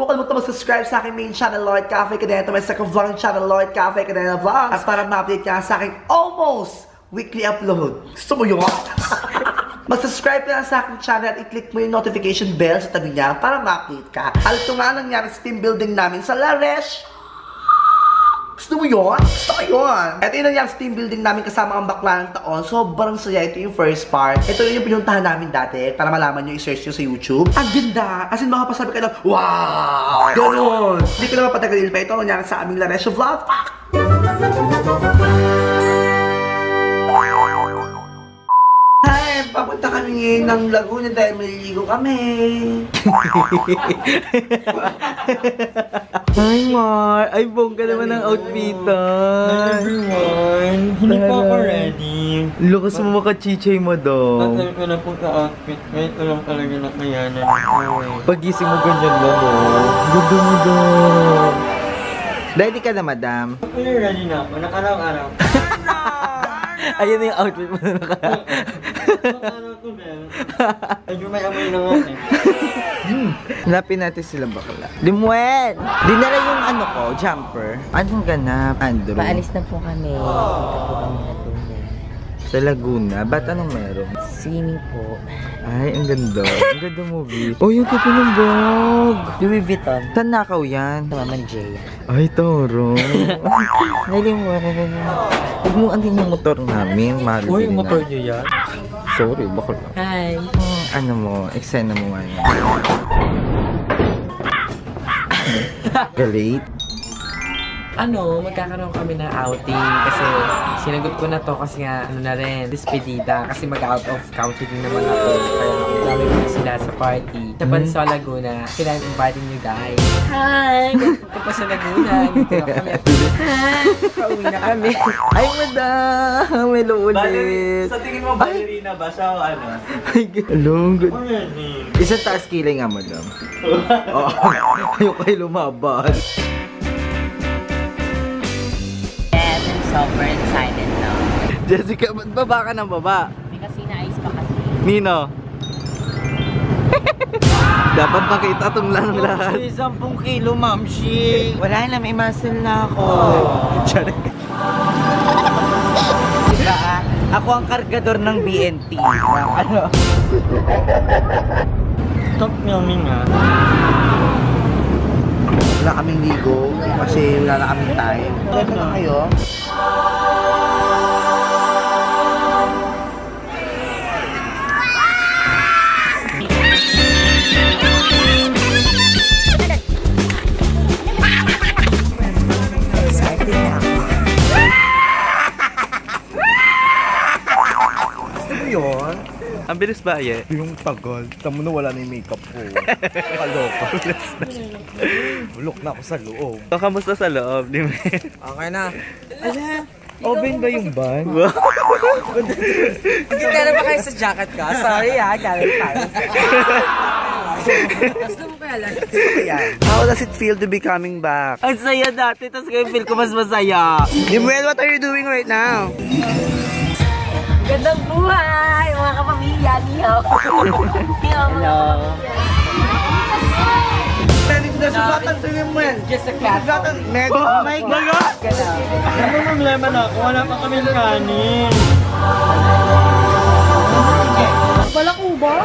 mo kalimutan mag-subscribe sa aking main channel, Lloyd Cafe Cadena. Ito may second vlogging channel, Lloyd Cafe Cadena Vlogs. At para ma-update ka sa aking almost weekly upload. Gusto mo yun? Mag-subscribe ka na sa aking channel at i-click mo yung notification bell sa tabi niya para ma-update ka. At ito nga nangyari sa team building namin sa Laresh. Gusto mo yun? Gusto ko yun! Ito yung nangyari sa team building namin kasama ang bakla ng taon. Sobrang saya. Ito yung first part. Ito yung pinuntahan namin dati para malaman nyo, i-search nyo sa YouTube. Ang ganda! As in, makapasabi ka lang, wow! Ganon! Hindi ko na mapatagalin pa. Ito ang nangyari sa aming Laresh vlog. Hi! Papunta kami ngayon ng Laguna dahil maliligo kami. Hi, Mar! Ay, bongga naman ang outfitan. Hi, everyone! Hindi pa ako ready. Lukas mo makachichay mo daw. Tagal ko na po ka-outfit. Ngayon ko lang talaga nakayanan. Pagising mo ganyan lang, oh. Ganda mo daw. Ready ka na, madam? Ako na ready na ako. Nakaraw-araw. Ayan na yung outfit mo na naka. Nakaraw ko din. Medyo may amoy na nga eh. Hanapin natin sila bakla. Limuel! Dinala yung ano ko, jumper. Anong ganap, Andrew? Paalis na po kami. Punta po kami na Laguna. Sa Laguna? Ba't anong meron? Swimming po. Ay, ang ganda. Ang ganda movie. Oh, yung tipo ng bag. Louis Vuitton. Saan nakaw yan? Sa Mama Jay. Ay, toro. Limuel. Huwag mo andin yung motor namin. Mahal Uy, din yung motor na. niyo yan? Sorry, bakla. Hi. Ano mo, eksena mo nga yan. Galit? Ano, magkakaroon kami ng outing kasi sinagot ko na to kasi nga ano na rin, despedida kasi mag-out of country din naman ako kaya dami ko sila sa party. Sa Bansa Laguna, kailangan inviting you guys. Hi! Punta pa sa Laguna, dito na kami. Hi! Pauwi na kami. Ay, madam! Hello ulit! Sa tingin mo, ballerina ba siya o ano? Ay, hello, good. Already. Isang taas kilay nga, madam. Oo, ayaw kayo lumaban. Yes, I'm super excited now. Jessica, ba't baba ka ng baba? Kasi na-ice pa kasi. Nino? Dapat makita itong lang lahat. 10 kilo, mamshi. Wala na, may muscle na ako. Sorry. Diba, ako ang kargador ng BNT. Ano? Stop filming ah. Wala kaming ligo kasi wala na kaming time. Ready na kayo? Ang bilis ba, Ye? Yung tagal. Tamo na wala na yung makeup ko. Kaloka. Bulok na ako sa loob. So, kamusta sa loob, di ba? Okay na. Open ba yung van? Hindi ka na ba kayo sa jacket ka? Sorry galing tayo. Gusto mo kaya lang? How does it feel to be coming back? Ang saya dati, tapos ngayon feel ko mas masaya. Limuel, what are you doing right now? Gandang buhay, mga kapamilya niyo. Hello. Nasugatan sa Limuel. Just a cat. Oh my God! Ano problema na ako? Wala pa kami kanin. Wala ko ba?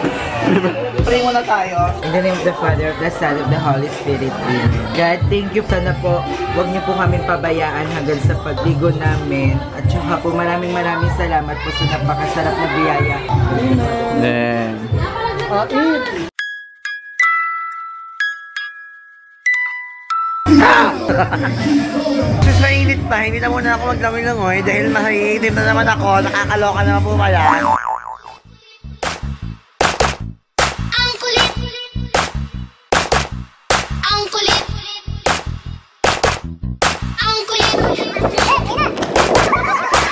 Pray muna tayo. In the name of the Father, of the Son, of the Holy Spirit, Amen. God, thank you. Sana po, huwag niyo po kami pabayaan hanggang sa pagligo namin. At saka po, maraming salamat po sa napakasarap na biyaya. Amen. Sus, mainit pa. Hindi na muna ako maglangoy-langoy dahil mahihitim na naman ako. Nakakaloka naman po pala. Ang kulit! Ang kulit! Ang kulit!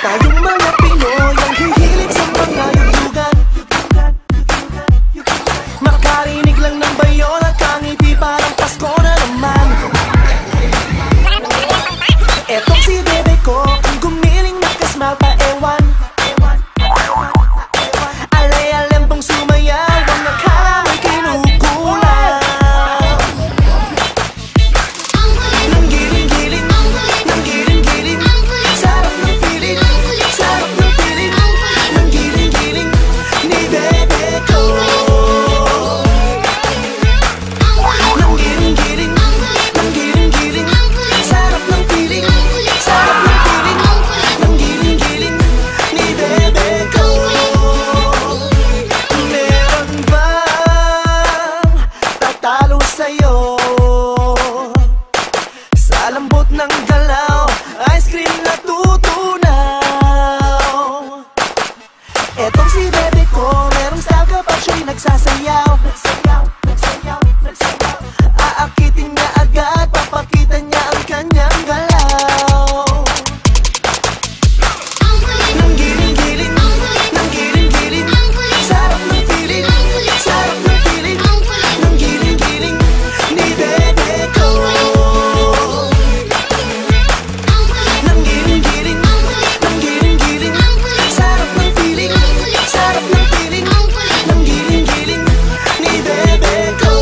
Tayong mga Pinoy ang hihilig sa mga yugyugan. Makarinig lang ng bayon at kangiti parang Pasko na naman. Etong si bebe ko ang gumiling na kasmal pa ewan. sa'yo. Sa lambot ng galaw, ice cream na tutunaw. Etong si bebe ko, merong style kapag siya'y nagsasayaw. Aakitin niya agad, papakita niya ang kanyang galaw. Nang giling-giling, nang giling-giling, sarap ng feeling, sarap ng feeling. Nang giling-giling, ni bebe ko. Nang giling-giling, nang giling-giling, sarap ng feeling, sarap ng feeling. Nang giling-giling, ni bebe ko.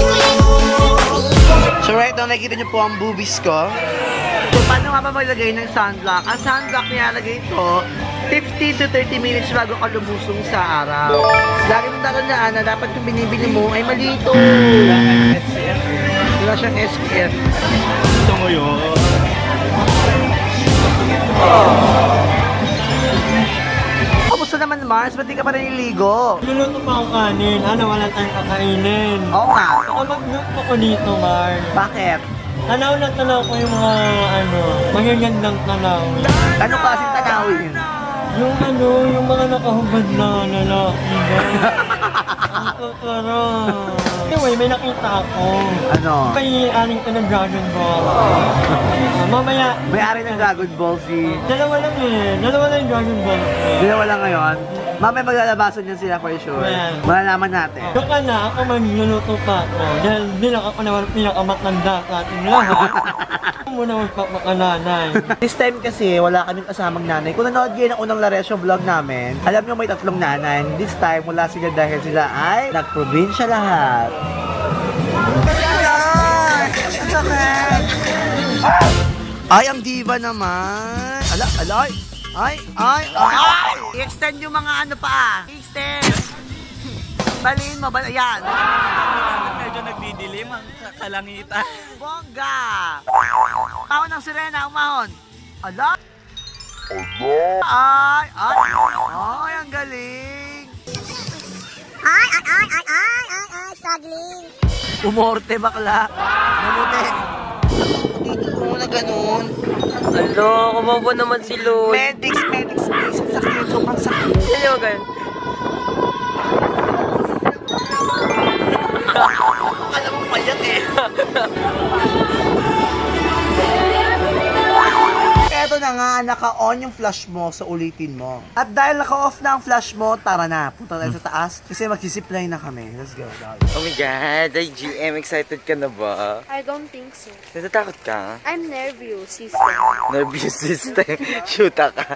So right now, nakikita niyo po ang boobies ko. So paano nga ba maglagay ng sunblock? Ang sunblock nilalagay ito 15 to 30 minutes bago ka lumusong sa araw. Lagi mong tatandaan na dapat yung binibili mo ay malito. Wala siyang SPF. Gusto mo yun? Kamusta naman, Mars? Ba't di ka pa naliligo? Luluto pa ako kanin. Ano, wala tayong kakainin. Oo nga. Baka mag-luto ko dito, Mar. Bakit? Tanaw na tanaw ko yung mga, magagandang tanaw. Ano klaseng tanawin? Yung yung mga nakahubad na lalaki ba? Ang tuturo. Anyway, may nakita ako. Ano? May aling ka ng Dragon Ball. Mamaya, May-ari ng Dragon Ball Z. dalawa lang yung Dragon Ball. Dalawa lang ngayon. Mamaya maglalabasan yan sila for sure. Well. Malalaman natin. Doon ka na, ako magluluto pa ako. Dahil bilang ako naman pinakamatanda sa ating lahat. Ako muna magpapakananay. This time kasi, wala kaming kasamang nanay. Kung nanood kayo ng unang Laresyo vlog namin, alam nyo may 3 nanay. This time, wala sila dahil sila ay nagprobinsya lahat. Ay, ang diva naman. Ala, ay. I-extend yung mga ano pa. I-extend. Baliin mo, yan. Medyo nagdidilim ang kalangitan. Bongga! Tahon ng sirena, umahon. Ala! Ay, ang galing! Ay, struggling. Umorte, bakla. Namuti. Dito muna ganun. Alo, kumabo naman si Lloyd. Medics, please. Sakit, sobrang sakit. Hello, guys. Alam mo payat eh. Eto na nga, naka-on yung flash mo, so ulitin mo. At dahil naka-off na ang flash mo, tara na, punta tayo sa taas. Kasi mag-zipline na kami. Let's go, dog. Oh my God, GM, excited ka na ba? I don't think so. Natatakot ka? I'm nervous, sister. Nervous system. Shoota ka.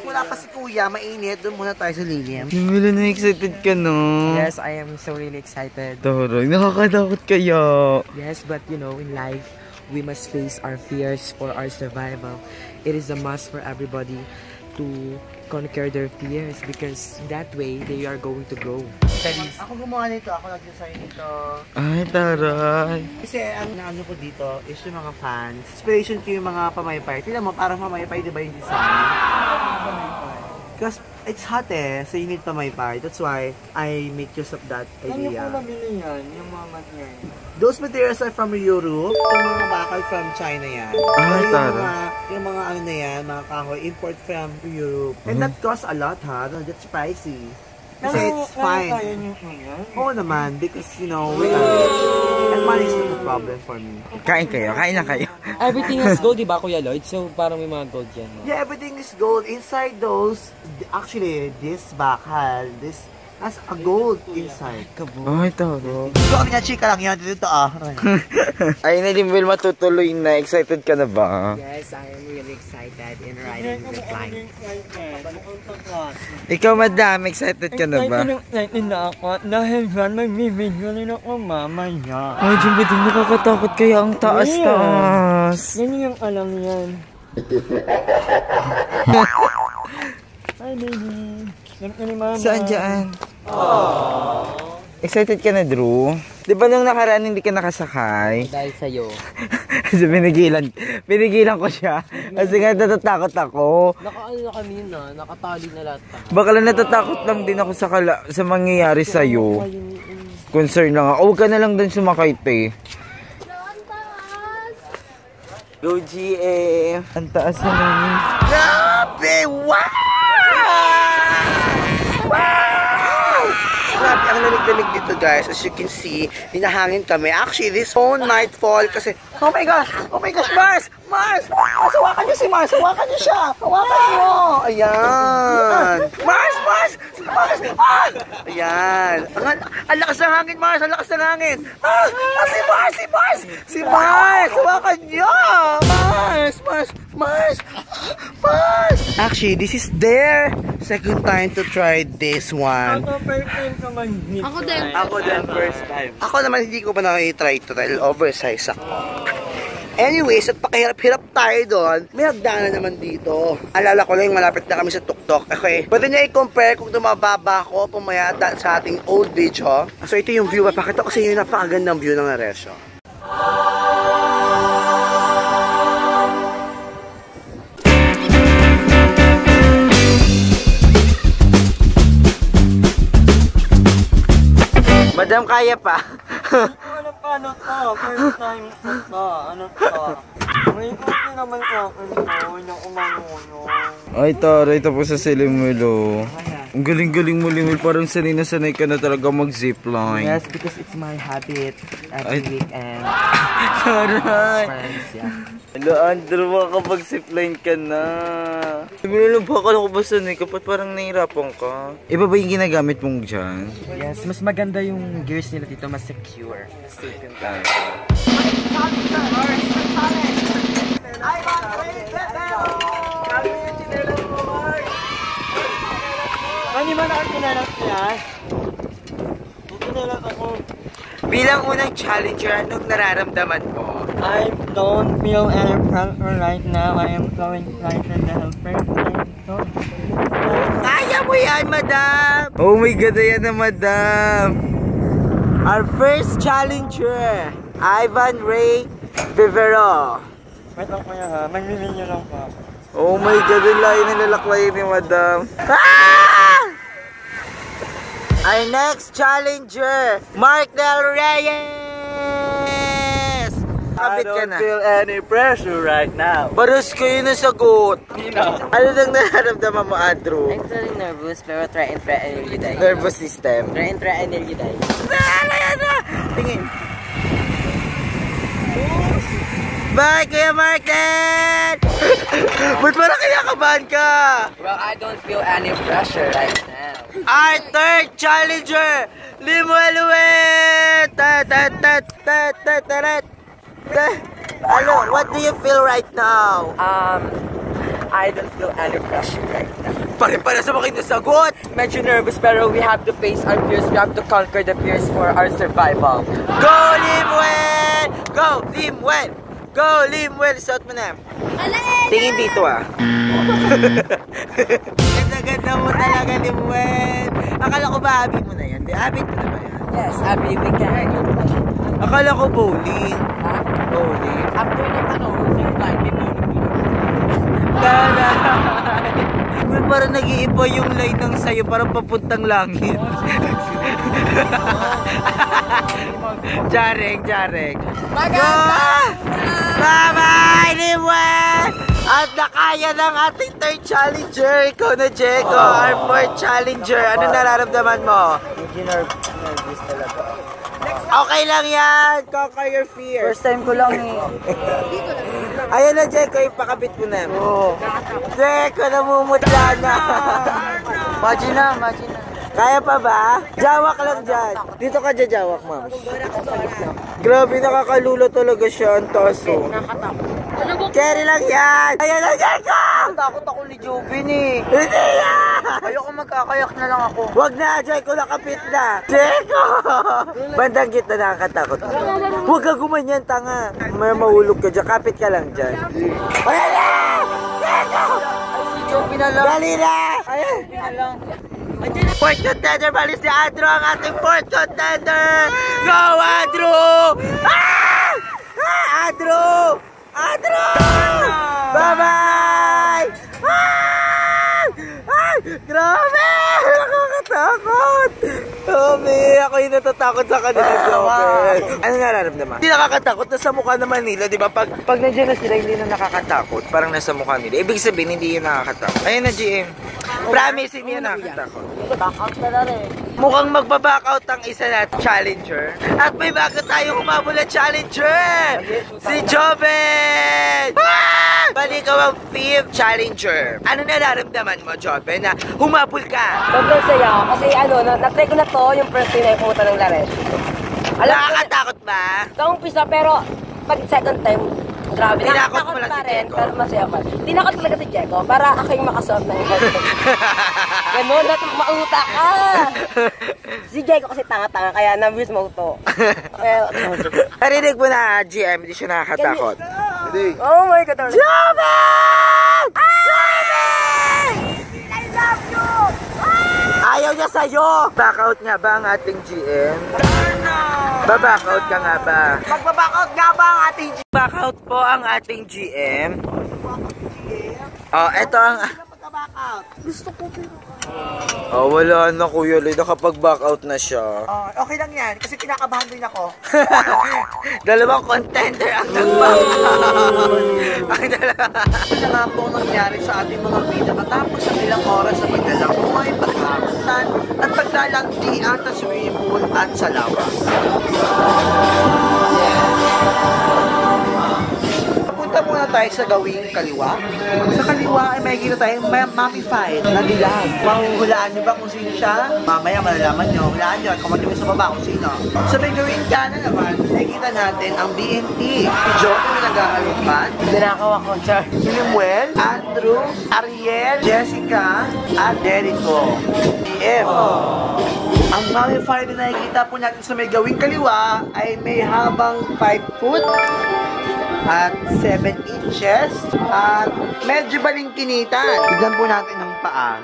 Wala pa si Kuya, mainit. Doon muna tayo sa lilim. Namila na excited ka no? Yes, I am so really excited. Taray, nakakatakot kaya. Yes, but you know, in life, we must face our fears for our survival. It is a must for everybody to conquer their fears because that way they are going to grow. Ako gumawa nito, ako nag-design nito. Ay, taray. Kasi ang naano ko dito is yung mga fans. Inspiration ko yung mga pamaypay. Tignan mo, parang pamaypay, di ba yung design? Because it's hot eh, so you need pamaypay. That's why I make use of that Ano idea. po nabili yan? Yung mga material. Those materials are from Europe. Yung mga bakal from China yan. Ay, Pero tara. yung mga ano na yan, mga kahoy, import from Europe. And that costs a lot ha. That's pricey. Kasi it's fine. Kaya niyo po yan? Oo naman, because you know, we are rich. And money is not a problem for me. Kain na kayo. Everything is gold, di ba, Kuya Lloyd? So, parang may mga gold yan. No? Yeah, everything is gold. Inside those, actually, this bakal, this has a gold inside. Ay, taray. So, kami na chika lang yan. Dito Ay, Nalimwil, matutuloy na. Excited ka na ba? Yes, I am really excited in riding the climb. Ikaw, madam, excited ka na ba? Excited na ako dahil dyan magbibideo rin ako mamaya. Ay, Jumbo, din nakakatakot kaya ang taas-taas. Yan yung alam yan. Hi, baby. Saan dyan? Excited ka na, Drew? Di ba nung nakaraan hindi ka nakasakay? Dahil sa'yo. Kasi pinigilan ko siya. Kasi nga natatakot ako. Nakaano na kami na, nakatali na lahat. Baka lang natatakot lang din ako sa mangyayari sa'yo. Concern lang ako. Huwag ka na lang dun sumakay, te. Go, GM! Ang taas na namin. Grabe! Wow! Wow! Grabe, ang lamig-lamig dito guys. As you can see, hinahangin kami. Actually, this whole nightfall kasi... Oh my gosh! Mars! Mars! Hawakan niyo si Mars! Hawakan niyo siya! Hawakan niyo! Ayan! Mars! Ayan! Ang lakas ng hangin, Mars! Ang lakas ng hangin! Si Mars! Hawakan niyo! Mars! Actually, this is their second time to try this one. Ako first time ka mag-meet. Ako din, first time. Ako naman, hindi ko pa na-try ito dahil oversize ako. Anyways, at pakihirap-hirap tayo doon, may hagdanan naman dito. Alala ko lang, malapit na kami sa tuktok. Okay, pwede niya i-compare kung tumababa ko pumayata sa ating old video. So ito yung view, pakita ko sa inyo yung napakagandang view ng Aresio. Madam, kaya pa. Ano to? First time ko to. Ano to? May kasi naman sa akin to. Yung umangulo. Ay, taray, tapos sa Silimulo. Ang galing-galing mo, Limul. Parang sanay na sanay ka na talaga mag-zipline. Yes, because it's my habit every weekend. Taray! Friends, yeah. Hello, Andrew, makakapag-zipline ka na. Limul, baka ako ba sanay ka? Ba't parang nahihirapan ka? Iba ba yung ginagamit mong dyan? Yes, mas maganda yung gears nila dito, mas secure. Safe yung tayo. Ano ba nakakilala siya? Nakakilala ako. Bilang unang challenger, anong nararamdaman mo? I don't feel any pressure right now. I am so excited to help first time. So, Kaya mo yan, madam! Oh my God, ayan na, madam! Our first challenger, Ivan Ray Vivero. wait lang kuya ha. Mag-review nyo lang po. Oh my God, ang layo na lalaklayin ni madam. Ah! Our next challenger, Mark Del Reyes! Kapit ka na. feel any pressure right now. Baros kayo na sagot. Ano nang nararamdaman mo, Andrew? I'm feeling nervous pero try and you die. Nervous system. Try and you die. Ayan na! Tingin. Bye, Kuya Martin! Ba't parang kinakabahan ka? Well, I don't feel any pressure right now. Our third challenger, Limueluet! Ano, what do you feel right now? I don't feel any pressure right now. Pare-para sa mga sagot! Medyo nervous pero we have to face our fears. We have to conquer the fears for our survival. Go, Limuel! Go, Limuel! Go, Limuel! Suot mo na. Tingin dito ah. Ganda-ganda mo talaga, Limuel. Akala ko ba habit mo na yan? Habit mo na ba yan? Yes, every weekend. Akala ko bowling. Bowling. After ng same time, may Well, parang nag-iiba yung line ng sayo, parang papuntang langit. Jarek. Bye-bye, Limuel! At nakaya ng ating third challenger. Ikaw na, Jeko, our fourth challenger. Ano nararamdaman mo? Medyo nervous talaga. Okay lang yan. Conquer your fear. First time ko lang eh. Ayan na, Jeko, ipakabit mo na. Jeko, namumutla na. Imagine na. Kaya pa ba? Jawak lang dyan. Dito ka dyan, jawak, ma'am. Grabe, nakakalulo talaga siya. Ang taso. Carry lang yan. Ayan na, Jeko! Takot ako ni Jobin eh. Hindi yan! Ayoko magkakayak na lang ako. Wag na, Jeko, nakapit na. Jeko! Bandang gitna nakakatakot. Huwag ka gumanyan, tanga. May mahulog ka dyan. Kapit ka lang dyan. Ayan na! Jeko! Si Jobin na lang. Dali na! Ayan! Na lang. Fourth contender, bali si Andrew, ang ating fourth contender! Go, Andrew! Ah! Ah, Andrew! Bye-bye! Ah! Ah! Grabe! Nakakatakot! Oh! Joby! Ako yung natatakot sa kanila, Joby. Ano nararamdaman? Hindi nakakatakot. Nasa mukha naman nila, di ba? Pag nandiyan na sila, hindi na nakakatakot. Parang nasa mukha nila. Ibig sabihin, hindi yun nakakatakot. Ayun na, GM. Promise, hindi yun nakakatakot. Back-out na na rin. Mukhang magbaback-out ang isa na challenger. At may bago tayo humabol na challenger! Si Joven! Balik ka ang 5th challenger. Ano nararamdaman mo, Joven, na humabol ka? Sobrang saya kasi na-try ko na to yung first time na pumunta ng Lares. Nakakatakot ba? Sa umpisa pero pag second time, grabe. Tinakot mo lang si Jeko? Pero masaya pa. Tinakot talaga si Jeko para ako yung makasuot ng ganun, mauta ka! Si Jeko kasi tanga-tanga kaya na-miss mo to. Narinig mo na, GM, hindi siya nakakatakot. Oh my God! Joven! Joven! I love you! Ayaw niya sa'yo! Backout nga ba ang ating GM? Babackout ka nga ba? Magbabackout nga ba ang ating Backout po ang ating GM. Oh, eto ang... Gusto ko Oh, wala na Kuya Lloyd. Nakapag-backout na siya. Okay lang yan, kasi kinakabahan din ako. Dalawang contender ang nag-backout. Ang dalawa. Ano nga po nangyari sa ating mga bida matapos ang ilang oras sa paglalakbay, pagkakantan, at paglalanggian sa swimming pool at sa lawa. Punta muna tayo sa gawing kaliwa. Sa kaliwa ay makikita tayong mummified na dilag. Mahuhulaan niyo ba kung sino siya? Mamaya malalaman niyo. Hulaan niyo at comment niyo sa baba kung sino. Sa may gawing kanan naman, nakikita natin ang BNT. Si Joey na naghahalumpan. Dinakaw ako, Char. Si Limuel, Andrew, Ariel, Jessica, at Jericho. DM. Ang mummified na nakikita po natin sa may gawing kaliwa ay may habang 5 foot at 7 inches at medyo balingkinitan. Tignan po natin ang paa.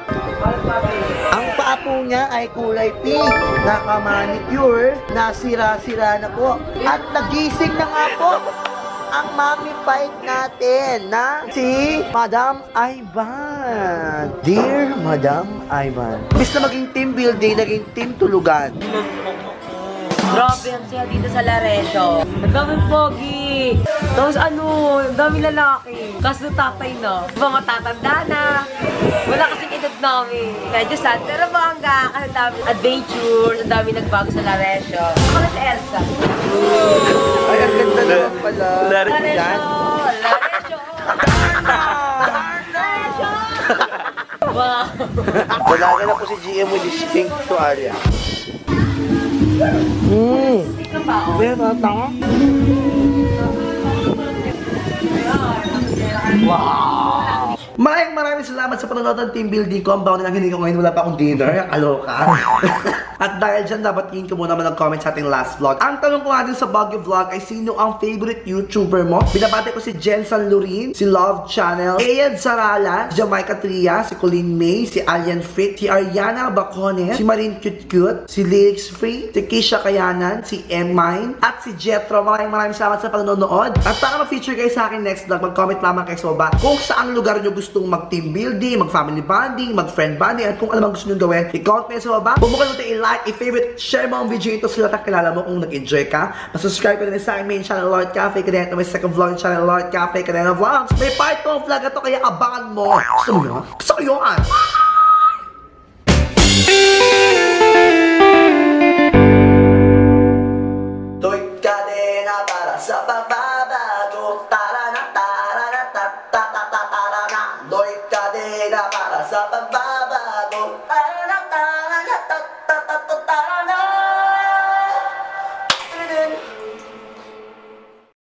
Ang paa po niya ay kulay pink, naka-manicure, nasira-sira na po at nagising na nga po ang mummified natin na si Madam Ivan. Dear Madam Ivan. Imbis na maging team building, naging team tulugan. Grabe, ang saya dito sa Laredo. Ang daming pogi. Tapos ang daming lalaki. Kaso tatay na. Diba matatanda na. Wala kasing edad namin. Medyo sad, pero bangga. Kasi ang daming adventures, ang daming nagbago sa Laredo. Ako na si Elsa. Ay, ang ganda naman pala. Laredo! Laredo! Wow! Dalaga na po si GM with his pink tuwalya. Pero tanga. Wow! Maraming salamat sa panonood ng team building ko. Ang baon na lang hindi ko ngayon, wala pa akong dinner. Aloka. At dahil dyan, dapat tingin ko muna mag-comment sa ating last vlog. Ang tanong ko natin sa Baguio Vlog ay sino ang favorite YouTuber mo? Binabati ko si Jen San Lorin, si Love Channel, Ayad Zarala, si Jamaica Tria, si Colleen May, si Alien Fit, si Ariana Bacones, si Marin Cute Cute, si Lyrics Free, si Kisha Kayanan, si M-Mine, at si Jetro. Maraming salamat sa panonood. At para ma-feature kayo sa akin next vlog, mag-comment lamang kayo sa baba kung saang lugar nyo gustong mag-team building, mag-family bonding, mag-friend bonding, at kung ano mang gusto nyo gawin, i-comment kayo sa baba. Kung mukha natin i-like, i-favorite, share mo ang video ito sa lahat ng kilala mo kung nag-enjoy ka. Masubscribe ka din sa aking main channel, Lord Cafe Cadena. May second vlog channel, Lord Cafe Cadena Vlogs. May part 2 vlog ito, kaya abangan mo. Gusto mo yun? Gusto ko yun! Lord Cadena para sa pagbabago. Tarana, tarana, tatatatatarana. Lord Cadena para sa pagbabago.